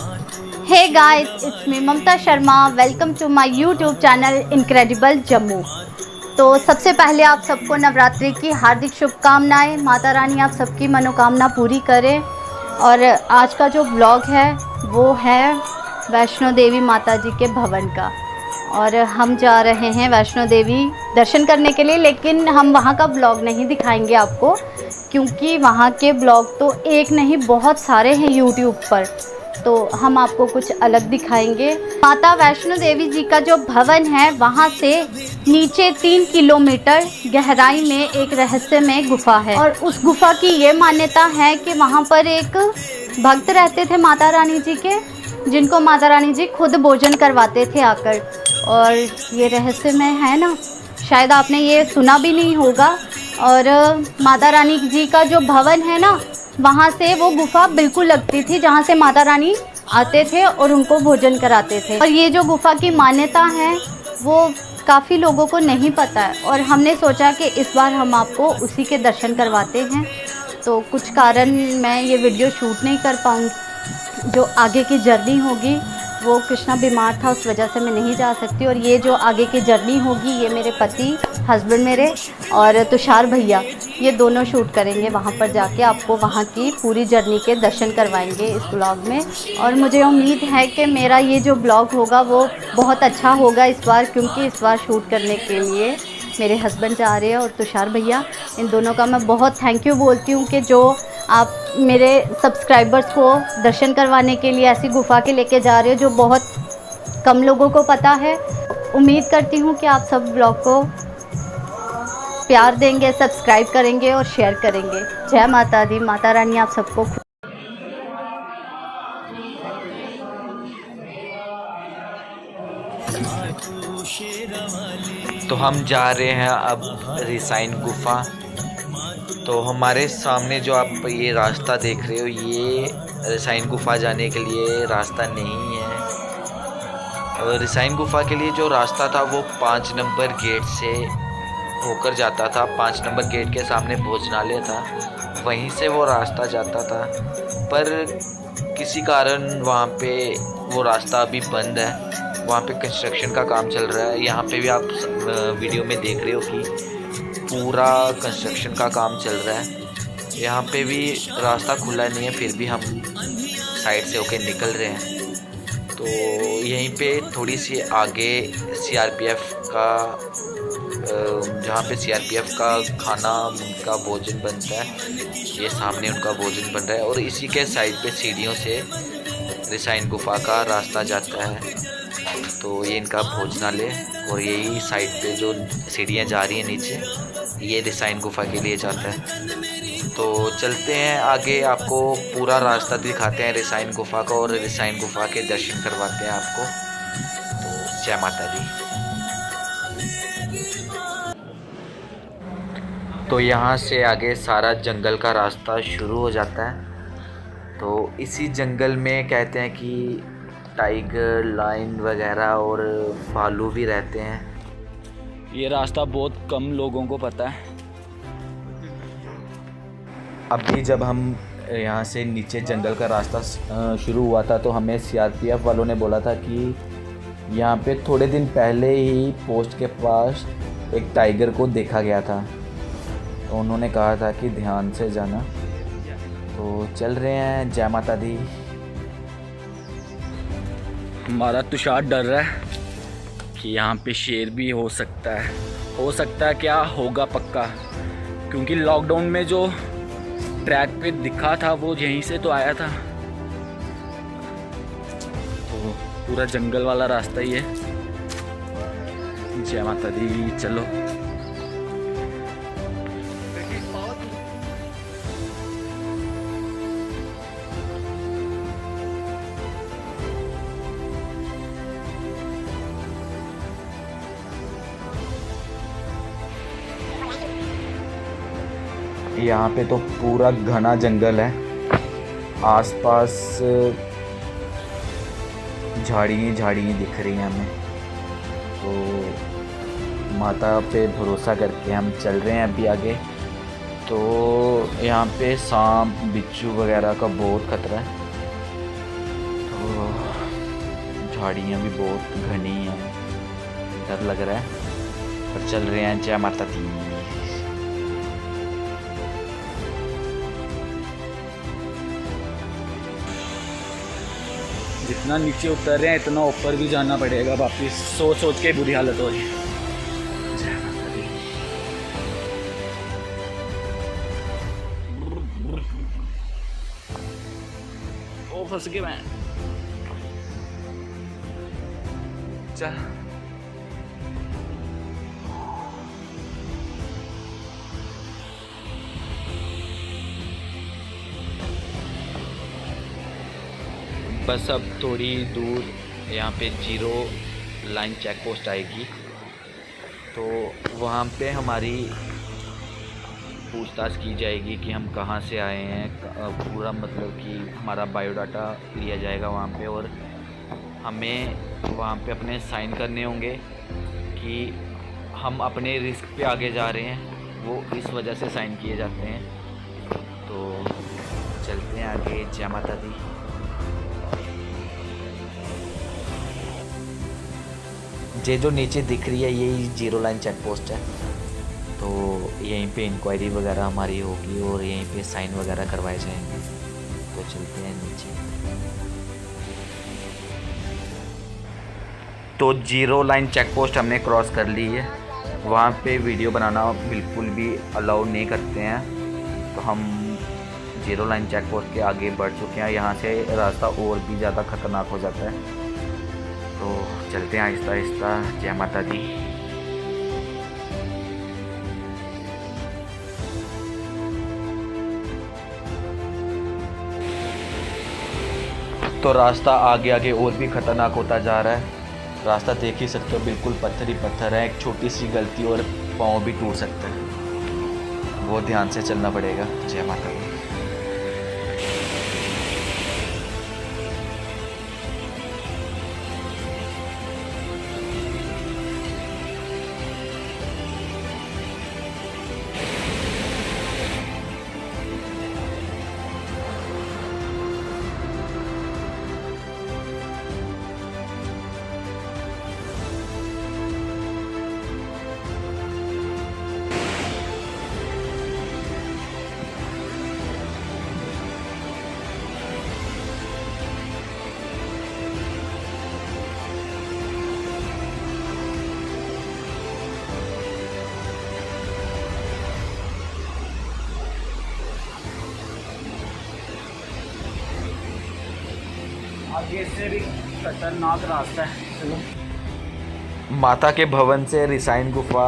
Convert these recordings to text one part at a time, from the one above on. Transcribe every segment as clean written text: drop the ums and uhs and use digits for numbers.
Hey guys, it's me Mamta Sharma. Welcome to my YouTube channel incredible Jammu. तो सबसे पहले आप सबको नवरात्रि की हार्दिक शुभकामनाएं। माता रानी आप सबकी मनोकामना पूरी करें। और आज का जो ब्लॉग है वो है वैष्णो देवी माता जी के भवन का। और हम जा रहे हैं वैष्णो देवी दर्शन करने के लिए, लेकिन हम वहाँ का ब्लॉग नहीं दिखाएंगे आपको, क्योंकि वहाँ के ब्लॉग तो एक नहीं बहुत सारे हैं यूट्यूब पर। तो हम आपको कुछ अलग दिखाएंगे। माता वैष्णो देवी जी का जो भवन है वहाँ से नीचे 3 किलोमीटर गहराई में एक रहस्यमय गुफा है। और उस गुफा की ये मान्यता है कि वहाँ पर एक भक्त रहते थे माता रानी जी के, जिनको माता रानी जी खुद भोजन करवाते थे आकर। और ये रहस्यमय है ना, शायद आपने ये सुना भी नहीं होगा। और माता रानी जी का जो भवन है ना, वहाँ से वो गुफा बिल्कुल लगती थी जहाँ से माता रानी आते थे और उनको भोजन कराते थे। और ये जो गुफा की मान्यता है वो काफ़ी लोगों को नहीं पता है, और हमने सोचा कि इस बार हम आपको उसी के दर्शन करवाते हैं। तो कुछ कारण मैं ये वीडियो शूट नहीं कर पाऊँगी। जो आगे की जर्नी होगी, वो कृष्णा बीमार था उस वजह से मैं नहीं जा सकती। और ये जो आगे की जर्नी होगी ये मेरे पति, हस्बैंड मेरे और तुषार भैया, ये दोनों शूट करेंगे। वहाँ पर जाके आपको वहाँ की पूरी जर्नी के दर्शन करवाएंगे इस ब्लॉग में। और मुझे उम्मीद है कि मेरा ये जो ब्लॉग होगा वो बहुत अच्छा होगा इस बार, क्योंकि इस बार शूट करने के लिए मेरे हस्बैंड जा रहे हैं और तुषार भैया। इन दोनों का मैं बहुत थैंक यू बोलती हूँ कि जो आप मेरे सब्सक्राइबर्स को दर्शन करवाने के लिए ऐसी गुफा के लेके जा रहे हो जो बहुत कम लोगों को पता है। उम्मीद करती हूँ कि आप सब ब्लॉग को प्यार देंगे, सब्सक्राइब करेंगे और शेयर करेंगे। जय माता दी, माता रानी आप सबको। तो हम जा रहे हैं अब रिसाइन गुफा। तो हमारे सामने जो आप ये रास्ता देख रहे हो, ये रिसाइन गुफा जाने के लिए रास्ता नहीं है। और रिसाइन गुफा के लिए जो रास्ता था वो 5 नंबर गेट से होकर जाता था। 5 नंबर गेट के सामने भोजनालय था, वहीं से वो रास्ता जाता था। पर किसी कारण वहाँ पे वो रास्ता अभी बंद है। वहाँ पे कंस्ट्रक्शन का काम चल रहा है। यहाँ पे भी आप वीडियो में देख रहे हो कि पूरा कंस्ट्रक्शन का काम चल रहा है। यहाँ पे भी रास्ता खुला नहीं है, फिर भी हम साइड से होके निकल रहे हैं। तो यहीं पे थोड़ी सी आगे सीआरपीएफ का, जहाँ पे सीआरपीएफ का खाना, उनका भोजन बनता है, ये सामने उनका भोजन बन रहा है। और इसी के साइड पे सीढ़ियों से रिसाइन गुफा का रास्ता जाता है। तो ये इनका भोजनालय, और यही साइड पे जो सीढ़ियाँ जा रही हैं नीचे, ये रिसाइन गुफा के लिए जाता है। तो चलते हैं आगे, आपको पूरा रास्ता दिखाते हैं रिसाइन गुफा का, और रिसाइन गुफा के दर्शन करवाते हैं आपको। तो जय माता दी। तो यहाँ से आगे सारा जंगल का रास्ता शुरू हो जाता है। तो इसी जंगल में कहते हैं कि टाइगर, लायन वगैरह और भालू भी रहते हैं। ये रास्ता बहुत कम लोगों को पता है। अभी जब हम यहाँ से नीचे जंगल का रास्ता शुरू हुआ था, तो हमें सीआरपीएफ वालों ने बोला था कि यहाँ पे थोड़े दिन पहले ही पोस्ट के पास एक टाइगर को देखा गया था। तो उन्होंने कहा था कि ध्यान से जाना। तो चल रहे हैं। जय माता दी। हमारा तुषार डर रहा है कि यहाँ पे शेर भी हो सकता है। हो सकता है क्या, होगा पक्का, क्योंकि लॉकडाउन में जो ट्रैक पे दिखा था वो यहीं से तो आया था। तो पूरा जंगल वाला रास्ता ही है। जय माता दी, चलो। यहाँ पे तो पूरा घना जंगल है, आसपास झाड़ियाँ झाड़ियाँ दिख रही हैं हमें। तो माता पे भरोसा करके हम चल रहे हैं अभी आगे। तो यहाँ पे सांप, बिच्छू वगैरह का बहुत खतरा है। तो पहाड़ियाँ भी बहुत घनी हैं, डर लग रहा है, पर चल रहे हैं। जय माता दी। जितना नीचे उतर रहे हैं इतना ऊपर भी जाना पड़ेगा वापिस। सोच सोच के बुरी हालत हो रही है। ओ फंस गए मैं। चल बस अब थोड़ी दूर यहाँ पे 0 लाइन चेक पोस्ट आएगी, तो वहाँ पे हमारी पूछताछ की जाएगी कि हम कहाँ से आए हैं। पूरा मतलब कि हमारा बायोडाटा लिया जाएगा वहाँ पे, और हमें वहाँ पे अपने साइन करने होंगे कि हम अपने रिस्क पे आगे जा रहे हैं, वो इस वजह से साइन किए जाते हैं। तो चलते हैं आगे। जय माता दी। ये जो नीचे दिख रही है यही 0 लाइन चेक पोस्ट है, तो यहीं पे इंक्वायरी वगैरह हमारी होगी और यहीं पे साइन वगैरह करवाए जाएंगे। तो चलते हैं नीचे। तो 0 लाइन चेक पोस्ट हमने क्रॉस कर ली है। वहाँ पे वीडियो बनाना बिल्कुल भी अलाउ नहीं करते हैं, तो हम 0 लाइन चेक पोस्ट के आगे बढ़ चुके हैं। यहाँ से रास्ता और भी ज़्यादा ख़तरनाक हो जाता है, तो चलते हैं आहिस्ता आहिस्ता। जय माता दी। तो रास्ता आगे आगे और भी ख़तरनाक होता जा रहा है। रास्ता देख ही सकते हो, बिल्कुल पत्थर ही पत्थर है। एक छोटी सी गलती और पाँव भी टूट सकता है, बहुत ध्यान से चलना पड़ेगा। जय माता दी। आगे से भी खतरनाक रास्ता है। चलो। माता के भवन से रिसाइन गुफा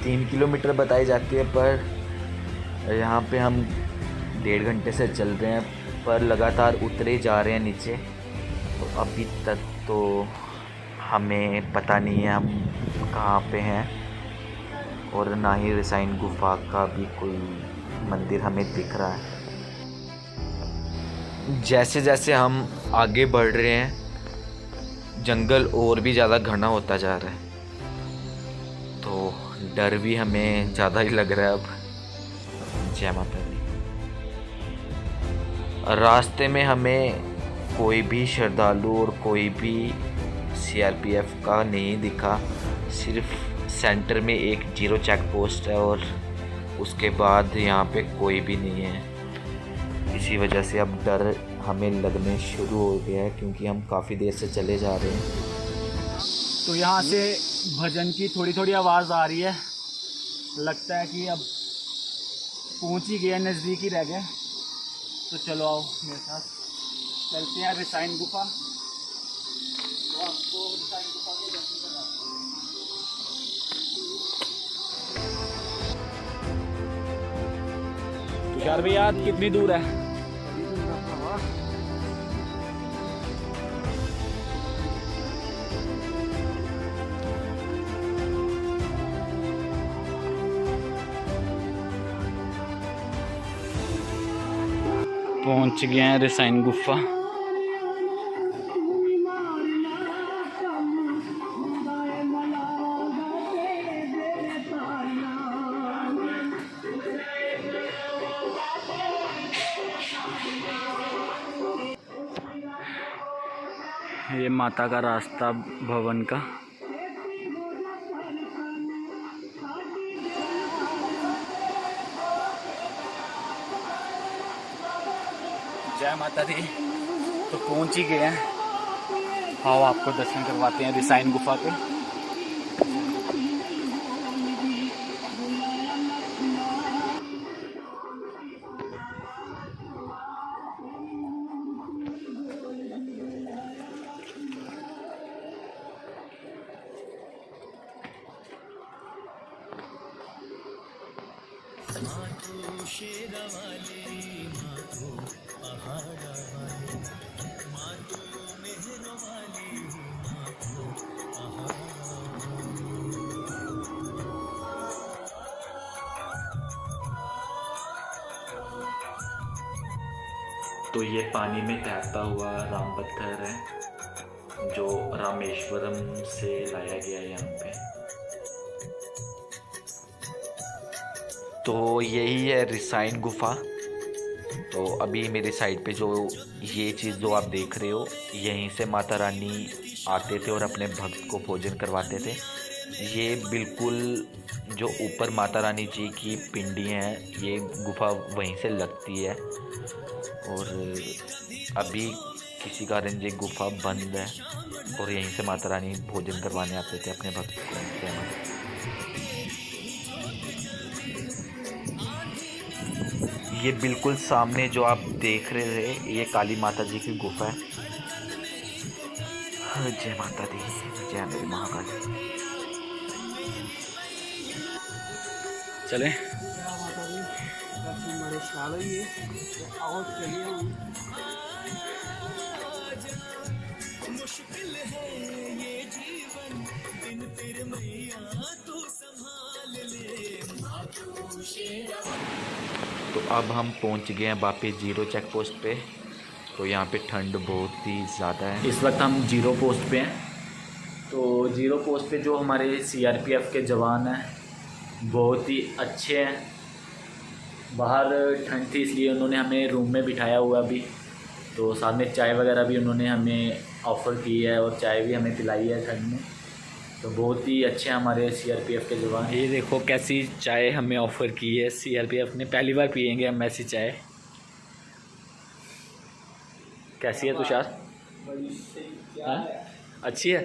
3 किलोमीटर बताई जाती है, पर यहाँ पे हम 1.5 घंटे से चल रहे हैं, पर लगातार उतरे जा रहे हैं नीचे। तो अभी तक तो हमें पता नहीं है हम कहाँ पे हैं, और ना ही रिसाइन गुफा का भी कोई मंदिर हमें दिख रहा है। जैसे जैसे हम आगे बढ़ रहे हैं जंगल और भी ज़्यादा घना होता जा रहा है, तो डर भी हमें ज़्यादा ही लग रहा है अब। जय माता दी। रास्ते में हमें कोई भी श्रद्धालु और कोई भी CRPF का नहीं दिखा, सिर्फ सेंटर में एक 0 चेक पोस्ट है और उसके बाद यहाँ पे कोई भी नहीं है। इसी वजह से अब डर हमें लगने शुरू हो गया है, क्योंकि हम काफ़ी देर से चले जा रहे हैं। तो यहाँ से भजन की थोड़ी थोड़ी आवाज़ आ रही है, लगता है कि अब पहुँच ही गया, नज़दीक ही रह गया। तो चलो आओ मेरे साथ, चलते हैं रिसाइन गुफा। तो आपको रिसाइन गुफा के दर्शन कराते हैं। तुषार भैया कितनी दूर है? पहुंच गए हैं रिसाइन गुफा। ये माता का रास्ता भवन का। जय माता दी। तो पहुंच ही गए हैं। आओ आपको दर्शन करवाते हैं रिसाइन गुफा के। तो ये पानी में तैरता हुआ राम पत्थर है जो रामेश्वरम से लाया गया है यहाँ पे। तो यही है रिसाइन गुफा। तो अभी मेरे साइड पे जो ये चीज़ जो आप देख रहे हो, यहीं से माता रानी आते थे और अपने भक्त को भोजन करवाते थे। ये बिल्कुल जो ऊपर माता रानी जी की पिंडी है, ये गुफा वहीं से लगती है। और अभी किसी कारण ये गुफा बंद है और यहीं से माता रानी भोजन करवाने आते थे अपने भक्त को। ये बिल्कुल सामने जो आप देख रहे थे, ये काली माता जी की गुफा है। जय माता दी, जय मेरी महाकाली। चलें। तो अब हम पहुंच गए हैं वापस जीरो चेक पोस्ट पे। तो यहाँ पे ठंड बहुत ही ज़्यादा है। इस वक्त हम जीरो पोस्ट पे हैं। तो जीरो पोस्ट पे जो हमारे सीआरपीएफ के जवान हैं बहुत ही अच्छे हैं। बाहर ठंड थी इसलिए उन्होंने हमें रूम में बिठाया हुआ भी। तो साथ में चाय वगैरह भी उन्होंने हमें ऑफ़र की है और चाय भी हमें पिलाई है ठंड में। तो बहुत ही अच्छे हमारे सीआरपीएफ के जवान। ये देखो कैसी चाय हमें ऑफ़र की है सीआरपीएफ ने। पहली बार पियेंगे हम ऐसी चाय। कैसी है तुषार? हाँ? अच्छी है।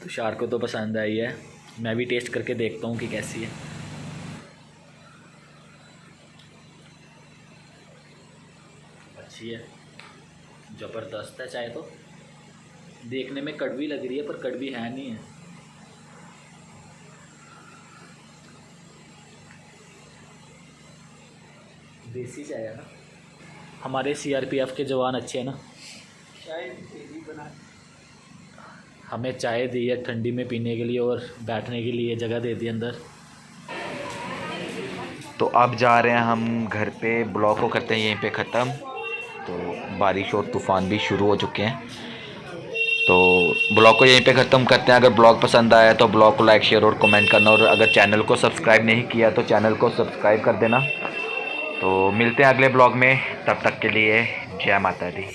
तुषार को तो पसंद आई है। मैं भी टेस्ट करके देखता हूँ कि कैसी है। अच्छी है, ज़बरदस्त है चाय। तो देखने में कड़वी लग रही है पर कड़वी है नहीं है। देसी चाय है ना। हमारे सीआरपीएफ के जवान अच्छे हैं ना। हमें चाय दी है ठंडी में पीने के लिए और बैठने के लिए जगह दे दी अंदर। तो अब जा रहे हैं हम घर पे। ब्लॉग को करते हैं यहीं पे ख़त्म। तो बारिश और तूफ़ान भी शुरू हो चुके हैं। तो ब्लॉग को यहीं पे ख़त्म करते हैं। अगर ब्लॉग पसंद आया तो ब्लॉग को लाइक शेयर और कमेंट करना। और अगर चैनल को सब्सक्राइब नहीं किया तो चैनल को सब्सक्राइब कर देना। तो मिलते हैं अगले ब्लॉग में। तब तक के लिए जय माता दी।